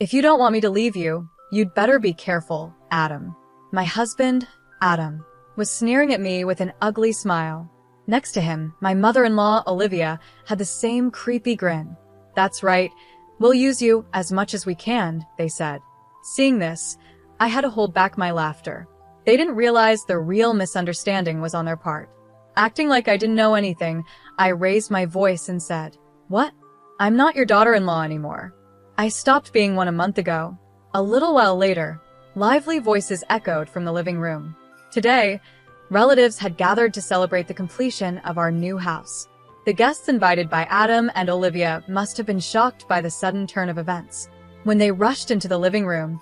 If you don't want me to leave you, you'd better be careful, Adam. My husband, Adam, was sneering at me with an ugly smile. Next to him, my mother-in-law, Olivia, had the same creepy grin. That's right, we'll use you as much as we can, they said. Seeing this, I had to hold back my laughter. They didn't realize the real misunderstanding was on their part. Acting like I didn't know anything, I raised my voice and said, "What? I'm not your daughter-in-law anymore. I stopped being one a month ago." A little while later, lively voices echoed from the living room. Today, relatives had gathered to celebrate the completion of our new house. The guests invited by Adam and Olivia must have been shocked by the sudden turn of events. When they rushed into the living room,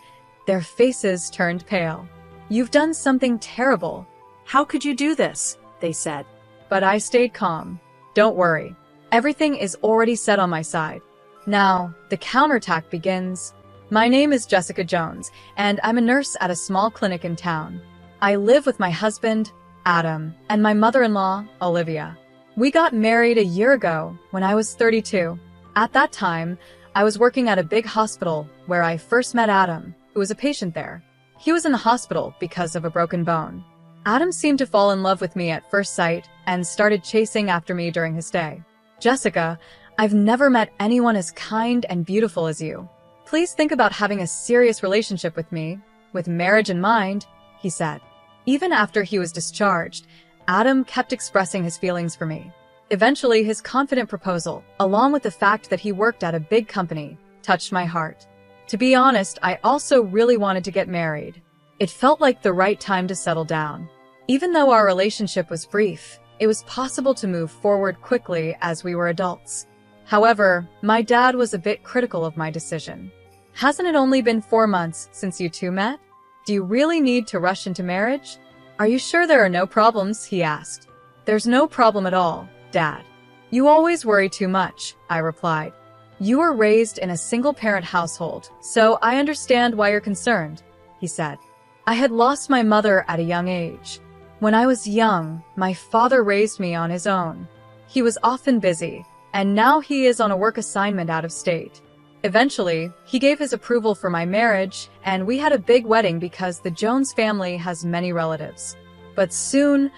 their faces turned pale. "You've done something terrible. How could you do this?" they said. But I stayed calm. "Don't worry. Everything is already set on my side. Now, the counterattack begins. My name is Jessica Jones, and I'm a nurse at a small clinic in town. I live with my husband, Adam, and my mother-in-law, Olivia. We got married a year ago when I was 32. At that time, I was working at a big hospital where I first met Adam, who was a patient there. He was in the hospital because of a broken bone. Adam seemed to fall in love with me at first sight and started chasing after me during his stay. "Jessica, I've never met anyone as kind and beautiful as you. Please think about having a serious relationship with me, with marriage in mind," he said. Even after he was discharged, Adam kept expressing his feelings for me. Eventually, his confident proposal, along with the fact that he worked at a big company, touched my heart. To be honest, I also really wanted to get married. It felt like the right time to settle down. Even though our relationship was brief, it was possible to move forward quickly as we were adults. However, my dad was a bit critical of my decision. "Hasn't it only been 4 months since you two met? Do you really need to rush into marriage? Are you sure there are no problems?" he asked. "There's no problem at all, Dad. You always worry too much," I replied. "You were raised in a single-parent household, so I understand why you're concerned," he said. I had lost my mother at a young age. When I was young, my father raised me on his own. He was often busy, and now he is on a work assignment out of state. Eventually, he gave his approval for my marriage, and we had a big wedding because the Jones family has many relatives. But soon,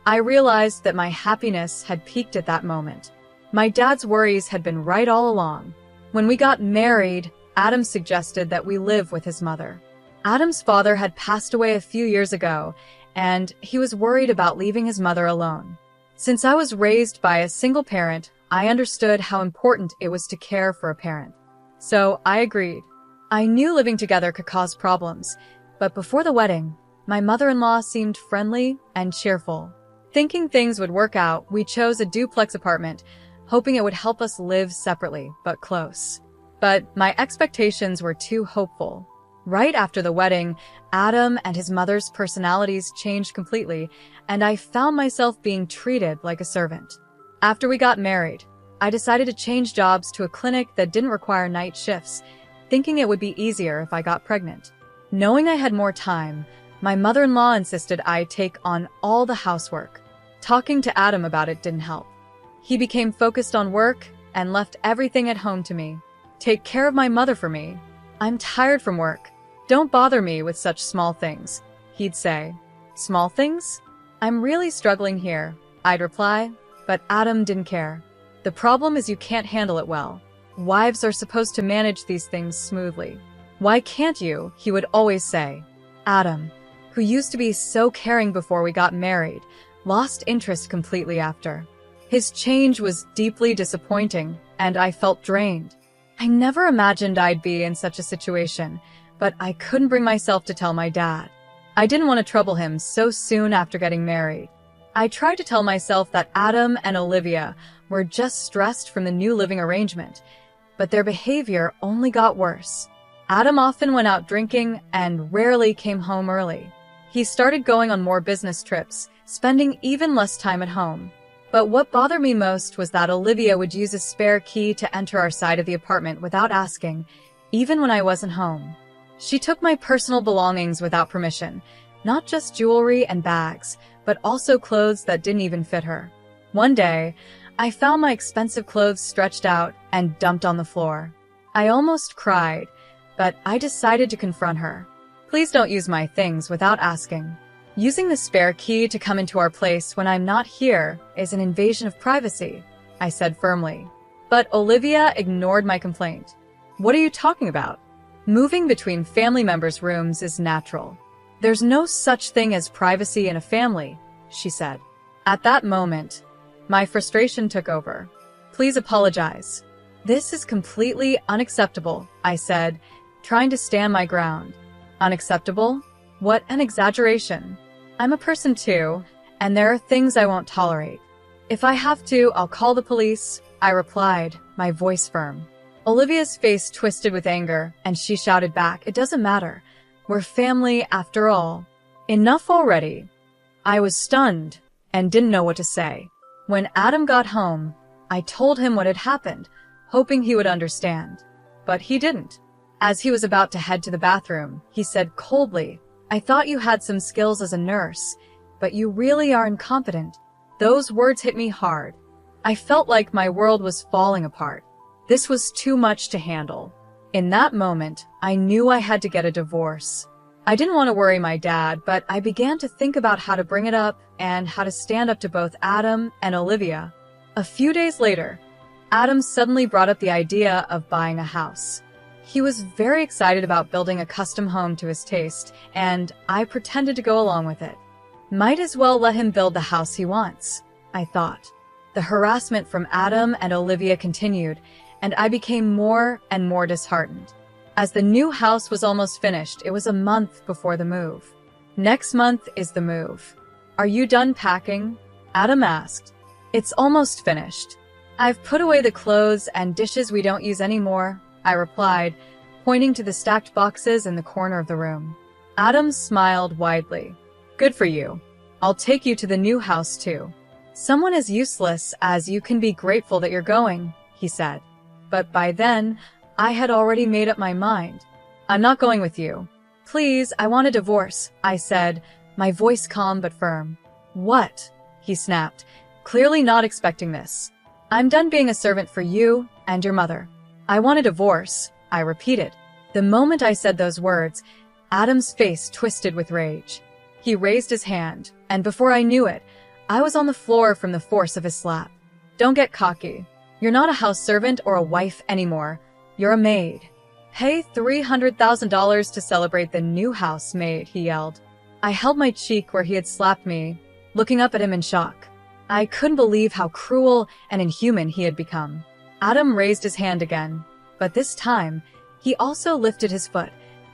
I realized that my happiness had peaked at that moment. My dad's worries had been right all along. When we got married, Adam suggested that we live with his mother. Adam's father had passed away a few years ago, and he was worried about leaving his mother alone. Since I was raised by a single parent, I understood how important it was to care for a parent. So I agreed. I knew living together could cause problems, but before the wedding, my mother-in-law seemed friendly and cheerful. Thinking things would work out, we chose a duplex apartment, hoping it would help us live separately but close. But my expectations were too hopeful. Right after the wedding, Adam and his mother's personalities changed completely, and I found myself being treated like a servant. After we got married, I decided to change jobs to a clinic that didn't require night shifts, thinking it would be easier if I got pregnant. Knowing I had more time, my mother-in-law insisted I take on all the housework. Talking to Adam about it didn't help. He became focused on work and left everything at home to me. "Take care of my mother for me. I'm tired from work. Don't bother me with such small things," he'd say. "Small things? I'm really struggling here," I'd reply, but Adam didn't care. "The problem is you can't handle it well. Wives are supposed to manage these things smoothly. Why can't you?" he would always say. Adam, who used to be so caring before we got married, lost interest completely after. His change was deeply disappointing, and I felt drained. I never imagined I'd be in such a situation, but I couldn't bring myself to tell my dad. I didn't want to trouble him so soon after getting married. I tried to tell myself that Adam and Olivia were just stressed from the new living arrangement, but their behavior only got worse. Adam often went out drinking and rarely came home early. He started going on more business trips, spending even less time at home. But what bothered me most was that Olivia would use a spare key to enter our side of the apartment without asking, even when I wasn't home. She took my personal belongings without permission, not just jewelry and bags, but also clothes that didn't even fit her. One day, I found my expensive clothes stretched out and dumped on the floor. I almost cried, but I decided to confront her. Please don't use my things without asking. Using the spare key to come into our place when I'm not here is an invasion of privacy, I said firmly. But Olivia ignored my complaint. What are you talking about? Moving between family members' rooms is natural. There's no such thing as privacy in a family, she said. At that moment, my frustration took over. Please apologize. This is completely unacceptable, I said, trying to stand my ground. Unacceptable? What an exaggeration. I'm a person too, and there are things I won't tolerate. If I have to, I'll call the police, I replied, my voice firm. Olivia's face twisted with anger, and she shouted back, It doesn't matter. We're family after all. Enough already. I was stunned and didn't know what to say. When Adam got home, I told him what had happened, hoping he would understand. But he didn't. As he was about to head to the bathroom, he said coldly, I thought you had some skills as a nurse, but you really are incompetent. Those words hit me hard. I felt like my world was falling apart. This was too much to handle. In that moment, I knew I had to get a divorce. I didn't want to worry my dad, but I began to think about how to bring it up and how to stand up to both Adam and Olivia. A few days later, Adam suddenly brought up the idea of buying a house. He was very excited about building a custom home to his taste, and I pretended to go along with it. Might as well let him build the house he wants, I thought. The harassment from Adam and Olivia continued, and I became more and more disheartened. As the new house was almost finished, it was a month before the move. Next month is the move. Are you done packing? Adam asked. It's almost finished. I've put away the clothes and dishes we don't use anymore, I replied, pointing to the stacked boxes in the corner of the room. Adam smiled widely. Good for you. I'll take you to the new house too. Someone as useless as you can be grateful that you're going, he said. But by then, I had already made up my mind. I'm not going with you. Please, I want a divorce, I said, my voice calm but firm. What? He snapped, clearly not expecting this. I'm done being a servant for you and your mother. I want a divorce, I repeated. The moment I said those words, Adam's face twisted with rage. He raised his hand, and before I knew it, I was on the floor from the force of his slap. Don't get cocky. You're not a house servant or a wife anymore. You're a maid. Pay $300,000 to celebrate the new house, maid, he yelled. I held my cheek where he had slapped me, looking up at him in shock. I couldn't believe how cruel and inhuman he had become. Adam raised his hand again, but this time, he also lifted his foot,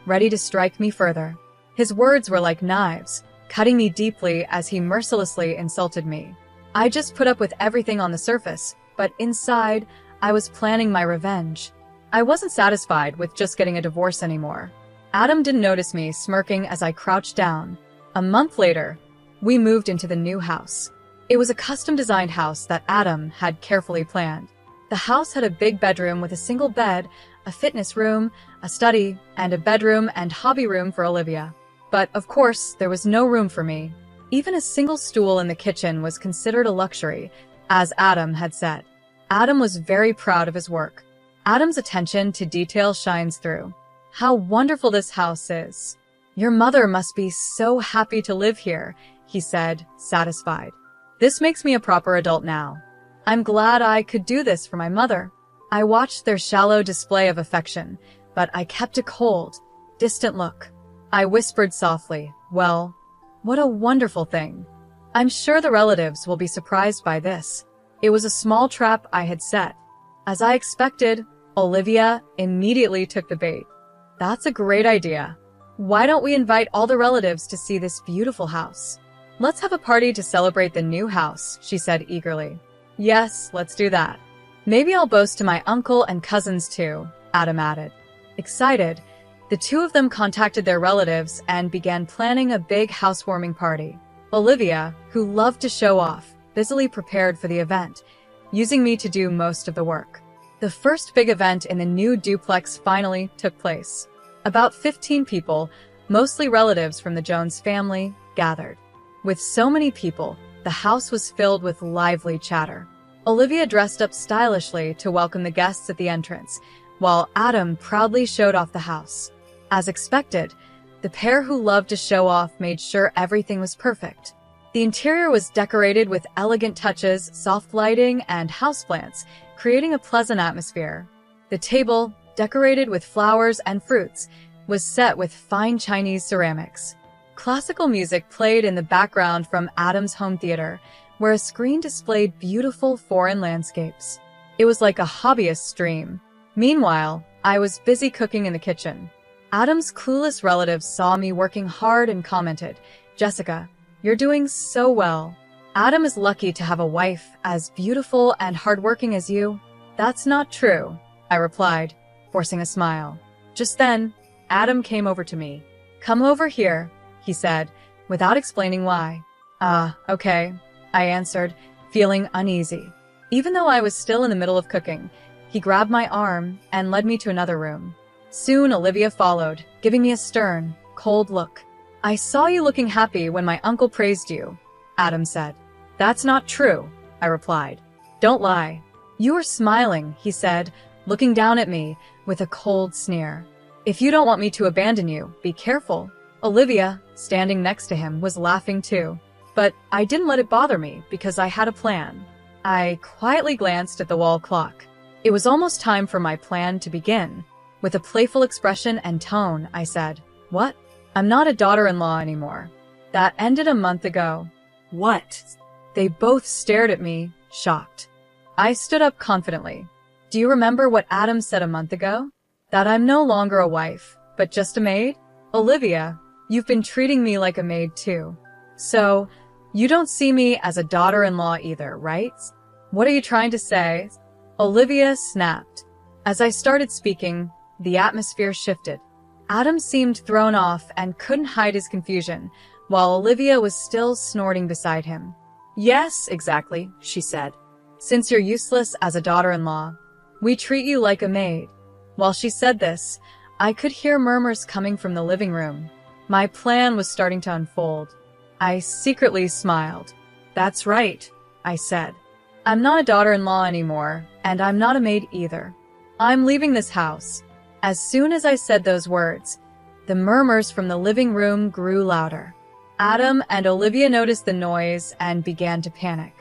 ready to strike me further. His words were like knives, cutting me deeply as he mercilessly insulted me. I just put up with everything on the surface, but inside, I was planning my revenge. I wasn't satisfied with just getting a divorce anymore. Adam didn't notice me smirking as I crouched down. A month later, we moved into the new house. It was a custom-designed house that Adam had carefully planned. The house had a big bedroom with a single bed, a fitness room, a study, and a bedroom and hobby room for Olivia. But, of course, there was no room for me. Even a single stool in the kitchen was considered a luxury, as Adam had said. Adam was very proud of his work. Adam's attention to detail shines through. How wonderful this house is. Your mother must be so happy to live here, he said, satisfied. This makes me a proper adult now. I'm glad I could do this for my mother. I watched their shallow display of affection, but I kept a cold, distant look. I whispered softly, well, what a wonderful thing. I'm sure the relatives will be surprised by this. It was a small trap I had set. As I expected, Olivia immediately took the bait. That's a great idea. Why don't we invite all the relatives to see this beautiful house? Let's have a party to celebrate the new house, she said eagerly. Yes, let's do that. Maybe I'll boast to my uncle and cousins too, Adam added. Excited, the two of them contacted their relatives and began planning a big housewarming party. Olivia, who loved to show off, busily prepared for the event, using me to do most of the work. The first big event in the new duplex finally took place. About 15 people, mostly relatives from the Jones family, gathered. With so many people, the house was filled with lively chatter. Olivia dressed up stylishly to welcome the guests at the entrance, while Adam proudly showed off the house. As expected, the pair who loved to show off made sure everything was perfect. The interior was decorated with elegant touches, soft lighting, and houseplants, creating a pleasant atmosphere. The table, decorated with flowers and fruits, was set with fine Chinese ceramics. Classical music played in the background from Adam's home theater, where a screen displayed beautiful foreign landscapes. It was like a hobbyist's dream. Meanwhile, I was busy cooking in the kitchen. Adam's clueless relatives saw me working hard and commented, "Jessica, you're doing so well. Adam is lucky to have a wife as beautiful and hardworking as you." "That's not true," I replied, forcing a smile. Just then, Adam came over to me. "Come over here," he said, without explaining why. Okay, I answered, feeling uneasy. Even though I was still in the middle of cooking, he grabbed my arm and led me to another room. Soon Olivia followed, giving me a stern, cold look. "I saw you looking happy when my uncle praised you," Adam said. "That's not true," I replied. "Don't lie." "You were smiling," he said, looking down at me with a cold sneer. "If you don't want me to abandon you, be careful." Olivia, standing next to him, was laughing too. But I didn't let it bother me because I had a plan. I quietly glanced at the wall clock. It was almost time for my plan to begin. With a playful expression and tone, I said, "What? I'm not a daughter-in-law anymore. That ended a month ago." "What?" They both stared at me, shocked. I stood up confidently. "Do you remember what Adam said a month ago? That I'm no longer a wife, but just a maid? Olivia, you've been treating me like a maid too. So, you don't see me as a daughter-in-law either, right? What are you trying to say?" Olivia snapped. As I started speaking, the atmosphere shifted. Adam seemed thrown off and couldn't hide his confusion, while Olivia was still snorting beside him. "Yes, exactly," she said. "Since you're useless as a daughter-in-law, we treat you like a maid." While she said this, I could hear murmurs coming from the living room. My plan was starting to unfold. I secretly smiled. "That's right," I said. "I'm not a daughter-in-law anymore, and I'm not a maid either. I'm leaving this house." As soon as I said those words, the murmurs from the living room grew louder. Adam and Olivia noticed the noise and began to panic.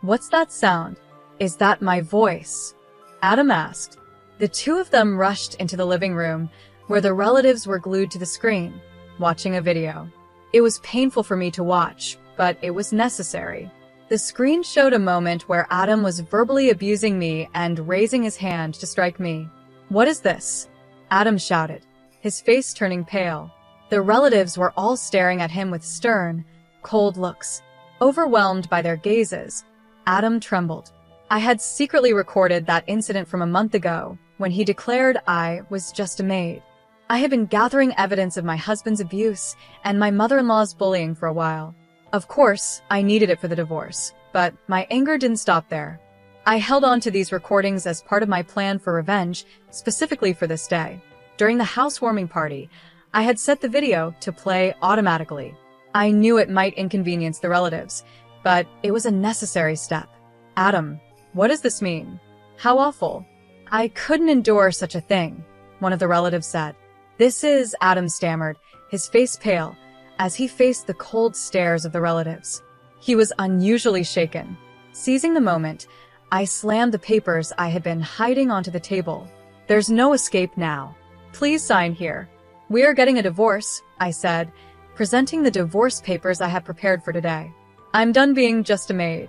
"What's that sound? Is that my voice?" Adam asked. The two of them rushed into the living room, where the relatives were glued to the screen, watching a video. It was painful for me to watch, but it was necessary. The screen showed a moment where Adam was verbally abusing me and raising his hand to strike me. "What is this?" Adam shouted, his face turning pale. The relatives were all staring at him with stern, cold looks. Overwhelmed by their gazes, Adam trembled. I had secretly recorded that incident from a month ago, when he declared I was just a maid. I had been gathering evidence of my husband's abuse and my mother-in-law's bullying for a while. Of course, I needed it for the divorce, but my anger didn't stop there. I held on to these recordings as part of my plan for revenge, specifically for this day. During the housewarming party, I had set the video to play automatically. I knew it might inconvenience the relatives, but it was a necessary step. "Adam, what does this mean? How awful." "I couldn't endure such a thing," one of the relatives said. "This is," Adam stammered, his face pale, as he faced the cold stares of the relatives. He was unusually shaken. Seizing the moment, I slammed the papers I had been hiding onto the table. "There's no escape now. Please sign here. We are getting a divorce," I said, presenting the divorce papers I had prepared for today. "I'm done being just a maid.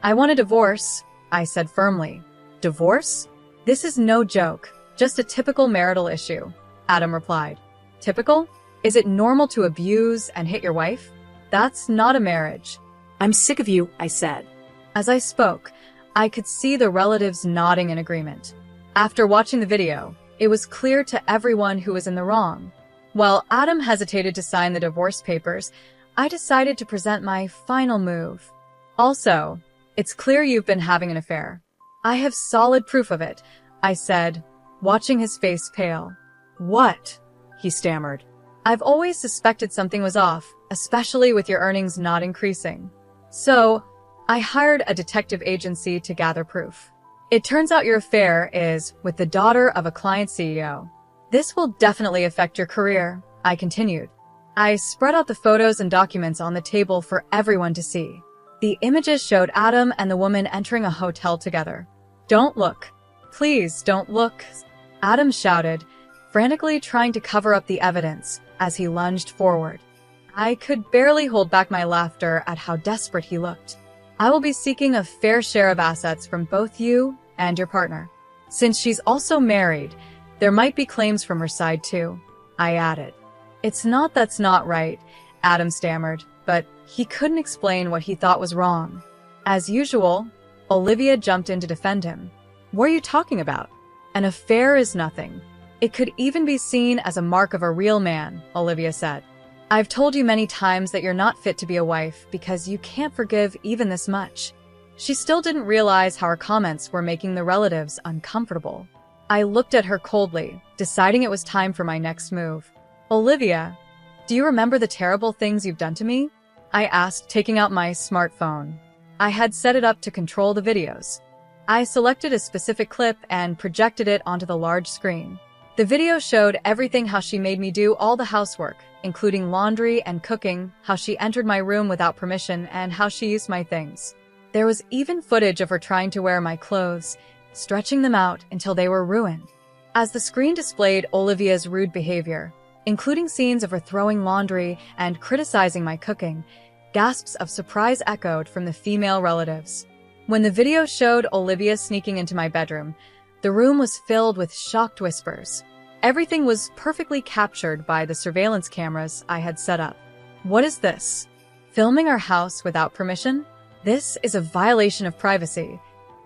I want a divorce," I said firmly. "Divorce? This is no joke, just a typical marital issue," Adam replied. "Typical? Is it normal to abuse and hit your wife? That's not a marriage." "I'm sick of you," I said. As I spoke, I could see the relatives nodding in agreement. After watching the video, it was clear to everyone who was in the wrong. While Adam hesitated to sign the divorce papers, I decided to present my final move. "Also, it's clear you've been having an affair. I have solid proof of it," I said, watching his face pale. "What?" he stammered. "I've always suspected something was off, especially with your earnings not increasing. So, I hired a detective agency to gather proof. It turns out your affair is with the daughter of a client CEO. This will definitely affect your career, I continued. I spread out the photos and documents on the table for everyone to see. The images showed Adam and the woman entering a hotel together. Don't look. Please don't look, Adam shouted, frantically trying to cover up the evidence as he lunged forward. I could barely hold back my laughter at how desperate he looked. I will be seeking a fair share of assets from both you and your partner. Since she's also married, there might be claims from her side too, I added. It's not that's not right, Adam stammered, but he couldn't explain what he thought was wrong. As usual, Olivia jumped in to defend him. What are you talking about? An affair is nothing. It could even be seen as a mark of a real man, Olivia said. I've told you many times that you're not fit to be a wife because you can't forgive even this much. She still didn't realize how her comments were making the relatives uncomfortable. I looked at her coldly, deciding it was time for my next move. Olivia, do you remember the terrible things you've done to me? I asked, taking out my smartphone. I had set it up to control the videos. I selected a specific clip and projected it onto the large screen. The video showed everything: how she made me do all the housework, including laundry and cooking, how she entered my room without permission, and how she used my things. There was even footage of her trying to wear my clothes, stretching them out until they were ruined. As the screen displayed Olivia's rude behavior, including scenes of her throwing laundry and criticizing my cooking, gasps of surprise echoed from the female relatives. When the video showed Olivia sneaking into my bedroom, the room was filled with shocked whispers. Everything was perfectly captured by the surveillance cameras I had set up. What is this? Filming our house without permission? This is a violation of privacy.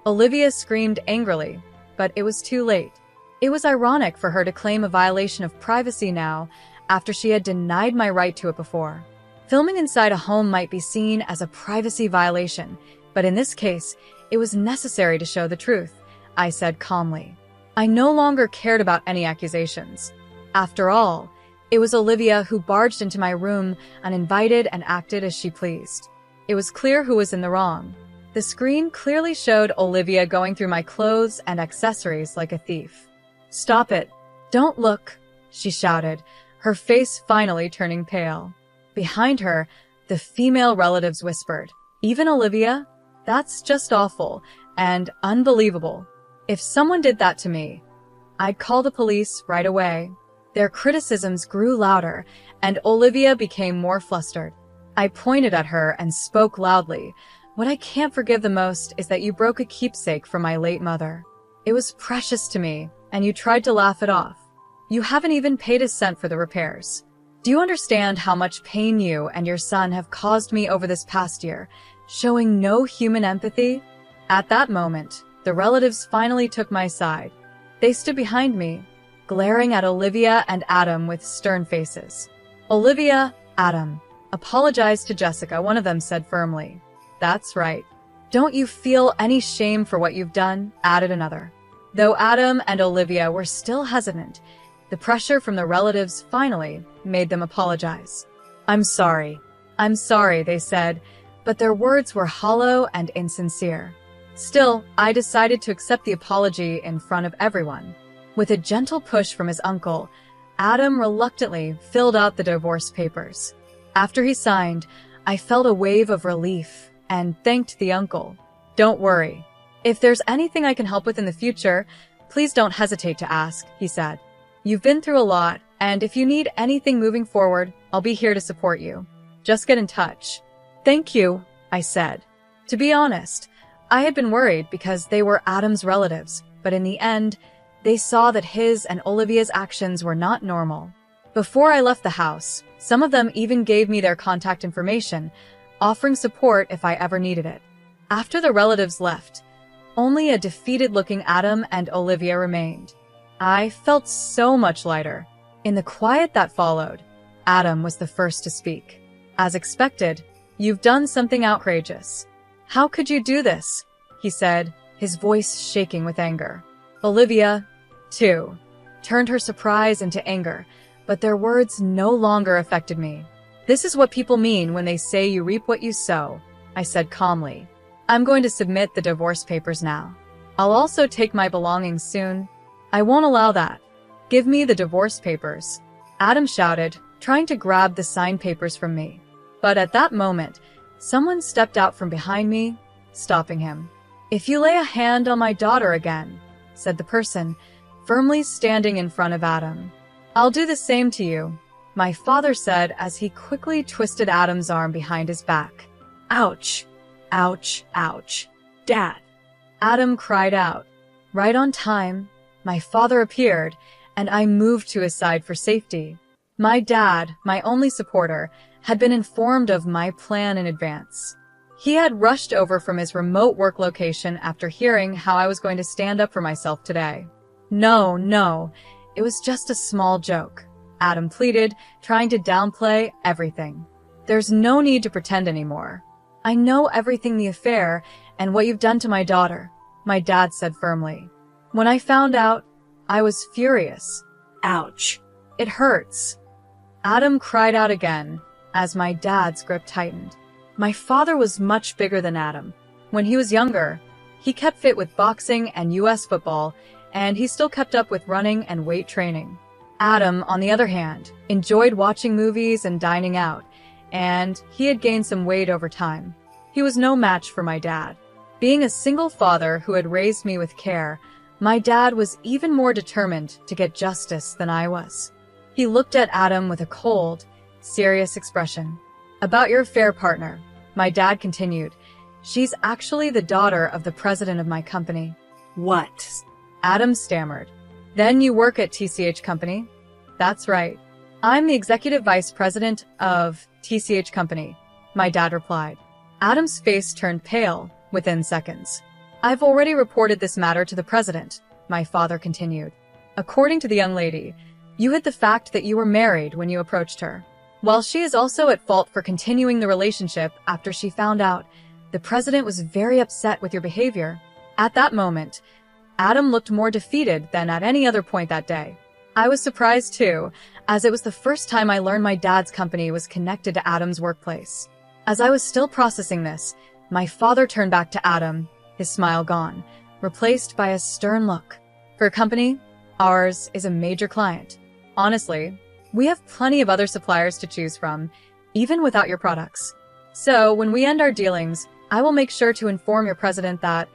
Olivia screamed angrily, but it was too late. It was ironic for her to claim a violation of privacy now, after she had denied my right to it before. Filming inside a home might be seen as a privacy violation, but in this case, it was necessary to show the truth, I said calmly. I no longer cared about any accusations. After all, it was Olivia who barged into my room uninvited and acted as she pleased. It was clear who was in the wrong. The screen clearly showed Olivia going through my clothes and accessories like a thief. Stop it. Don't look, she shouted, her face finally turning pale. Behind her, the female relatives whispered, Even Olivia? That's just awful and unbelievable. If someone did that to me, I'd call the police right away. Their criticisms grew louder, and Olivia became more flustered. I pointed at her and spoke loudly. What I can't forgive the most is that you broke a keepsake from my late mother. It was precious to me, and you tried to laugh it off. You haven't even paid a cent for the repairs. Do you understand how much pain you and your son have caused me over this past year, showing no human empathy? At that moment, the relatives finally took my side. They stood behind me, glaring at Olivia and Adam with stern faces. Olivia, Adam, apologize to Jessica, one of them said firmly. That's right. Don't you feel any shame for what you've done? Added another. Though Adam and Olivia were still hesitant, the pressure from the relatives finally made them apologize. I'm sorry, they said, but their words were hollow and insincere. Still, I decided to accept the apology in front of everyone. With a gentle push from his uncle, Adam reluctantly filled out the divorce papers. After he signed, I felt a wave of relief and thanked the uncle. Don't worry. If there's anything I can help with in the future, please don't hesitate to ask, he said. You've been through a lot, and if you need anything moving forward, I'll be here to support you. Just get in touch. Thank you, I said. To be honest, I had been worried because they were Adam's relatives, but in the end, they saw that his and Olivia's actions were not normal. Before I left the house, some of them even gave me their contact information, offering support if I ever needed it. After the relatives left, only a defeated-looking Adam and Olivia remained. I felt so much lighter. In the quiet that followed, Adam was the first to speak. As expected, you've done something outrageous. How could you do this? He said, his voice shaking with anger. Olivia, too, turned her surprise into anger, but their words no longer affected me. This is what people mean when they say you reap what you sow, I said calmly. I'm going to submit the divorce papers now. I'll also take my belongings soon. I won't allow that. Give me the divorce papers, Adam shouted, trying to grab the signed papers from me. But at that moment, someone stepped out from behind me, stopping him. If you lay a hand on my daughter again, said the person, firmly standing in front of Adam. I'll do the same to you, my father said as he quickly twisted Adam's arm behind his back. Ouch. Ouch, ouch. Dad. Adam cried out. Right on time, my father appeared, and I moved to his side for safety. My dad, my only supporter, had been informed of my plan in advance. He had rushed over from his remote work location after hearing how I was going to stand up for myself today. No, it was just a small joke, Adam pleaded, trying to downplay everything. There's no need to pretend anymore. I know everything the affair and what you've done to my daughter, my dad said firmly. When I found out, I was furious. Ouch. It hurts. Adam cried out again as my dad's grip tightened. My father was much bigger than Adam. When he was younger, he kept fit with boxing and US football, and he still kept up with running and weight training. Adam, on the other hand, enjoyed watching movies and dining out, and he had gained some weight over time. He was no match for my dad. Being a single father who had raised me with care, my dad was even more determined to get justice than I was. He looked at Adam with a cold, serious expression. About your affair partner, my dad continued. She's actually the daughter of the president of my company. What? Adam stammered. Then you work at TCH Company? That's right. I'm the executive vice president of TCH Company, my dad replied. Adam's face turned pale within seconds. I've already reported this matter to the president, my father continued. According to the young lady, you hid the fact that you were married when you approached her. While she is also at fault for continuing the relationship after she found out, the president was very upset with your behavior. At that moment, Adam looked more defeated than at any other point that day. I was surprised too, as it was the first time I learned my dad's company was connected to Adam's workplace. As I was still processing this, my father turned back to Adam, his smile gone, replaced by a stern look. Her company, ours, is a major client. Honestly, we have plenty of other suppliers to choose from, even without your products. So when we end our dealings, I will make sure to inform your president that,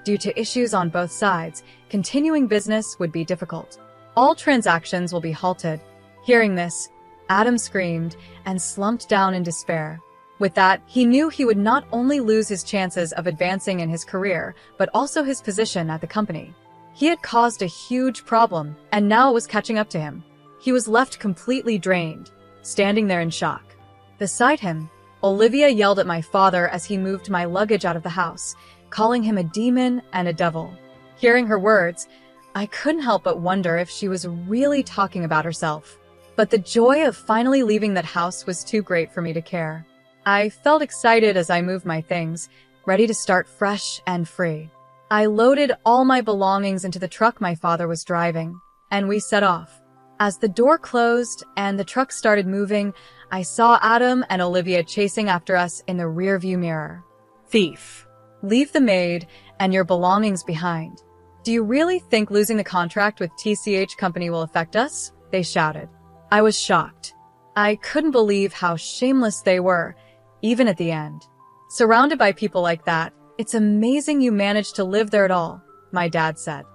due to issues on both sides, continuing business would be difficult. All transactions will be halted. Hearing this, Adam screamed and slumped down in despair. With that, he knew he would not only lose his chances of advancing in his career, but also his position at the company. He had caused a huge problem, and now it was catching up to him. He was left completely drained, standing there in shock. Beside him, Olivia yelled at my father as he moved my luggage out of the house, calling him a demon and a devil. Hearing her words, I couldn't help but wonder if she was really talking about herself. But the joy of finally leaving that house was too great for me to care. I felt excited as I moved my things, ready to start fresh and free. I loaded all my belongings into the truck my father was driving, and we set off. As the door closed and the truck started moving, I saw Adam and Olivia chasing after us in the rearview mirror. Thief. Leave the maid and your belongings behind. Do you really think losing the contract with TCH Company will affect us? They shouted. I was shocked. I couldn't believe how shameless they were, even at the end. Surrounded by people like that, it's amazing you managed to live there at all, my dad said.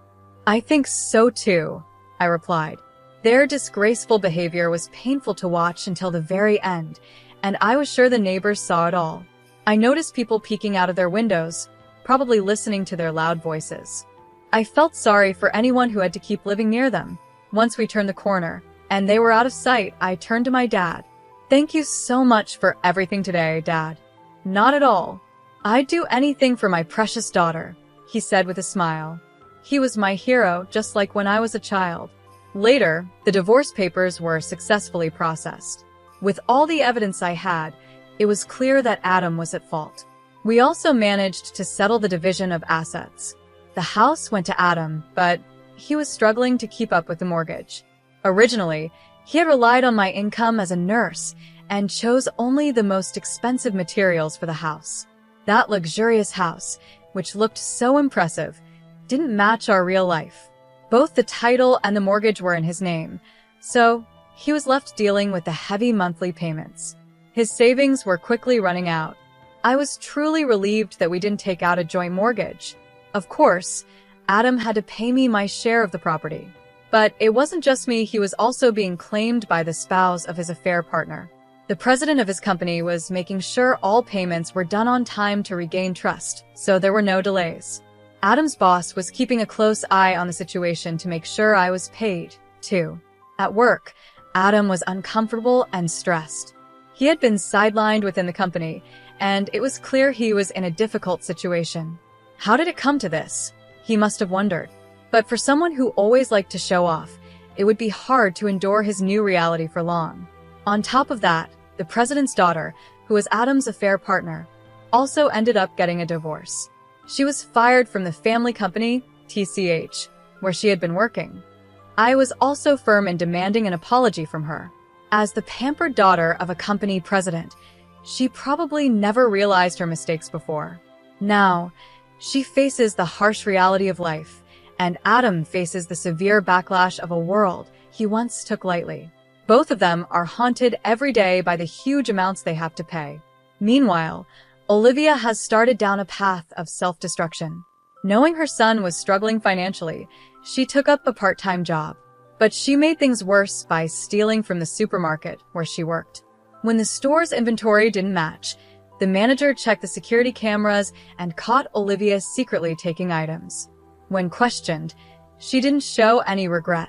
I think so too, I replied. Their disgraceful behavior was painful to watch until the very end, and I was sure the neighbors saw it all. I noticed people peeking out of their windows, probably listening to their loud voices. I felt sorry for anyone who had to keep living near them. Once we turned the corner, and they were out of sight, I turned to my dad. Thank you so much for everything today, Dad. Not at all. I'd do anything for my precious daughter, he said with a smile. He was my hero, just like when I was a child. Later, the divorce papers were successfully processed. With all the evidence I had, it was clear that Adam was at fault. We also managed to settle the division of assets. The house went to Adam, but he was struggling to keep up with the mortgage. Originally, he had relied on my income as a nurse and chose only the most expensive materials for the house. That luxurious house, which looked so impressive, didn't match our real life. Both the title and the mortgage were in his name, so he was left dealing with the heavy monthly payments. His savings were quickly running out. I was truly relieved that we didn't take out a joint mortgage. Of course, Adam had to pay me my share of the property. But it wasn't just me, he was also being claimed by the spouse of his affair partner. The president of his company was making sure all payments were done on time to regain trust, so there were no delays. Adam's boss was keeping a close eye on the situation to make sure I was paid, too. At work, Adam was uncomfortable and stressed. He had been sidelined within the company, and it was clear he was in a difficult situation. How did it come to this? He must have wondered. But for someone who always liked to show off, it would be hard to endure his new reality for long. On top of that, the president's daughter, who was Adam's affair partner, also ended up getting a divorce. She was fired from the family company, TCH, where she had been working. I was also firm in demanding an apology from her. As the pampered daughter of a company president, she probably never realized her mistakes before. Now, she faces the harsh reality of life, and Adam faces the severe backlash of a world he once took lightly. Both of them are haunted every day by the huge amounts they have to pay. Meanwhile, Olivia has started down a path of self-destruction. Knowing her son was struggling financially, she took up a part-time job. But she made things worse by stealing from the supermarket where she worked. When the store's inventory didn't match, the manager checked the security cameras and caught Olivia secretly taking items. When questioned, she didn't show any regret.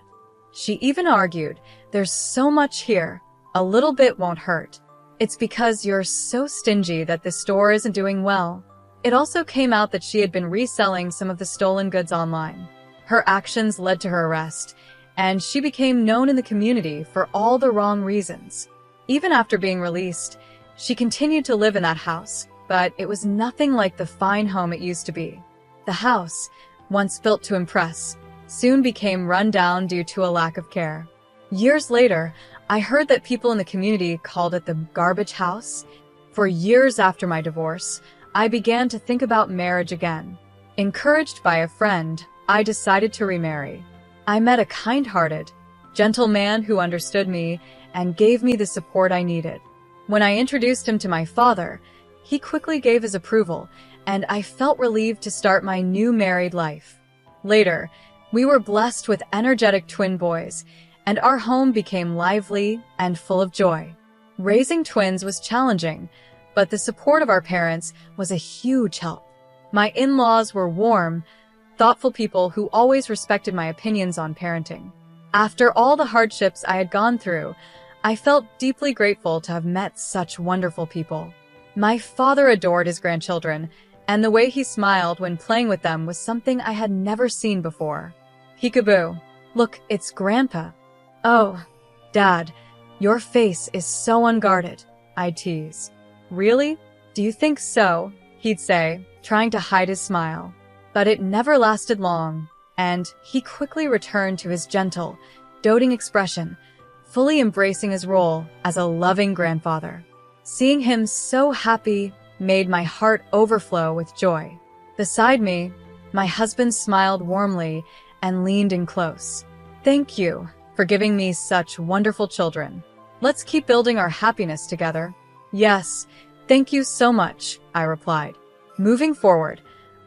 She even argued, "There's so much here, a little bit won't hurt. It's because you're so stingy that the store isn't doing well." It also came out that she had been reselling some of the stolen goods online. Her actions led to her arrest, and she became known in the community for all the wrong reasons. Even after being released, she continued to live in that house, but it was nothing like the fine home it used to be. The house, once built to impress, soon became run down due to a lack of care. Years later, I heard that people in the community called it the garbage house. For years after my divorce, I began to think about marriage again. Encouraged by a friend, I decided to remarry. I met a kind-hearted, gentle man who understood me and gave me the support I needed. When I introduced him to my father, he quickly gave his approval, and I felt relieved to start my new married life. Later, we were blessed with energetic twin boys, and our home became lively and full of joy. Raising twins was challenging, but the support of our parents was a huge help. My in-laws were warm, thoughtful people who always respected my opinions on parenting. After all the hardships I had gone through, I felt deeply grateful to have met such wonderful people. My father adored his grandchildren, and the way he smiled when playing with them was something I had never seen before. "Peekaboo, look, it's Grandpa." "Oh, Dad, your face is so unguarded," I'd tease. "Really? Do you think so?" he'd say, trying to hide his smile. But it never lasted long, and he quickly returned to his gentle, doting expression, fully embracing his role as a loving grandfather. Seeing him so happy made my heart overflow with joy. Beside me, my husband smiled warmly and leaned in close. "Thank you for giving me such wonderful children. Let's keep building our happiness together." "Yes, thank you so much," I replied. Moving forward,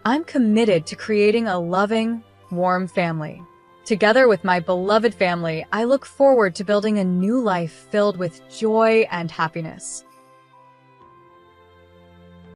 I'm committed to creating a loving, warm family. Together with my beloved family, I look forward to building a new life filled with joy and happiness.